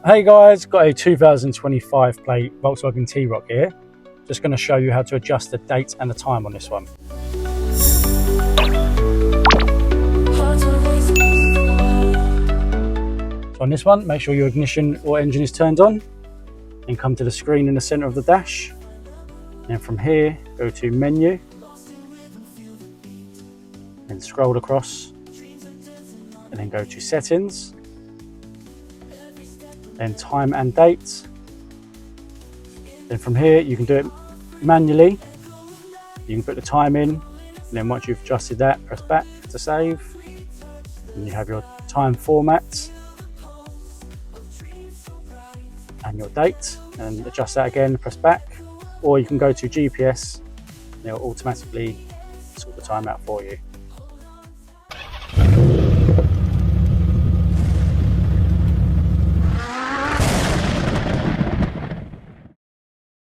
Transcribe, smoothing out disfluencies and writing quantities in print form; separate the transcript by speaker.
Speaker 1: Hey guys, got a 2025 plate Volkswagen T-Roc here. Just going to show you how to adjust the date and the time on this one. So on this one, make sure your ignition or engine is turned on, then come to the screen in the center of the dash. And from here, go to menu, then scroll across, and then go to settings. Then time and date. Then from here you can do it manually. You can put the time in, and then once you've adjusted that, press back to save. And you have your time format and your date, and adjust that again, press back. Or you can go to GPS and it'll automatically sort the time out for you.